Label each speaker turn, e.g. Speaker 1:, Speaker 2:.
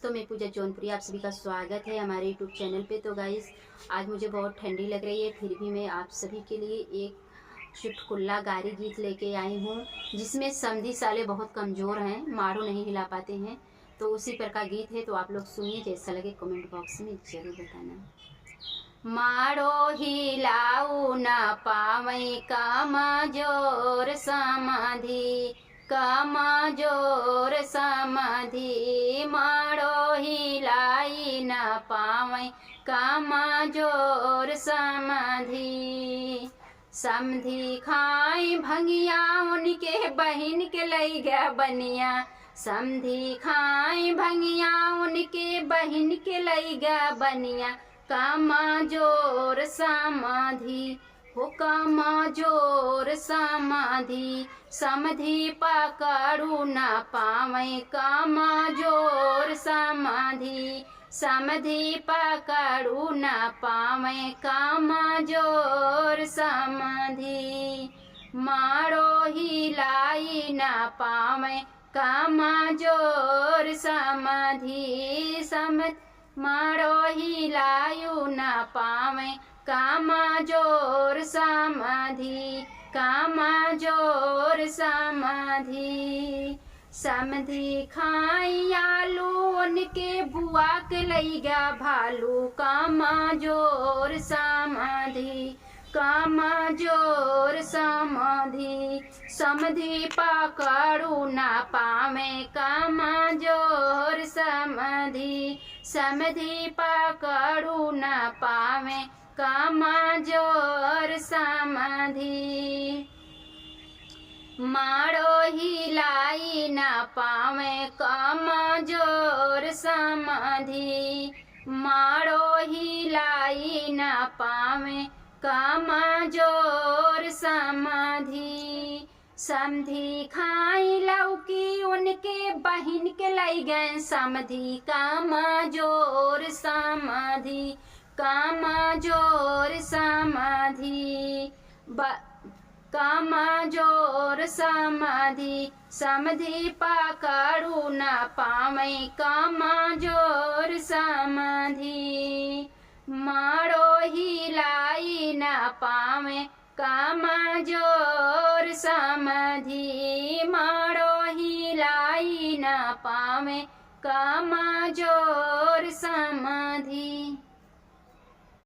Speaker 1: तो मैं पूजा जौनपुरी, आप सभी का स्वागत है हमारे यूट्यूब चैनल पे। तो गाइस, आज मुझे बहुत ठंडी लग रही है, फिर भी मैं आप सभी के लिए एक चुटकुला गारी गीत लेके आई हूँ, जिसमें समधी साले बहुत कमज़ोर हैं, मारो नहीं हिला पाते हैं। तो उसी पर का गीत है, तो आप लोग सुनिए, जैसा लगे कमेंट बॉक्स में ज़रूर बताना। मारो हिलाऊ न पावई कमजोर समाधि, कमजोर समाधि, मारो हिलाई न पावई कमजोर समाधि। समधी खाई भंगिया उनके बहिन के लई गया बनिया, समधी खाई भंगिया उनके बहिन के लई गया बनिया। कमजोर समाधि हो कमजोर समाधि, समधी पकड़ू न पावे कमजोर समाधि, समधी पकड़ू न पावे कमजोर समाधि। मारो हिलाई न पावे कमजोर समाधि, मारो हिलायू न पावे कमजोर समाधि, कमजोर समाधि। समधी खाई आलू उनके बुआ के लई गया भालू, कमजोर समाधि, कमजोर समाधि, समधी पकड़ू न पावे कमजोर समाधि, समधी पकड़ू न पावे कमजोर समाधि। मारो हिलाई न पावे कमजोर समाधि, मारो हिलाई न पावे कमजोर समाधि। समधी खाई लौकी उनके बहिन के लई गए समधी, कमजोर समाधि, कमजोर समाधि, कमजोर समाधि, समधी पकड़ू न पावे कमजोर समाधि। मारो हिलाई न पावे कमजोर समाधि, मारो हिलाई न पावे कमजोर समाधि।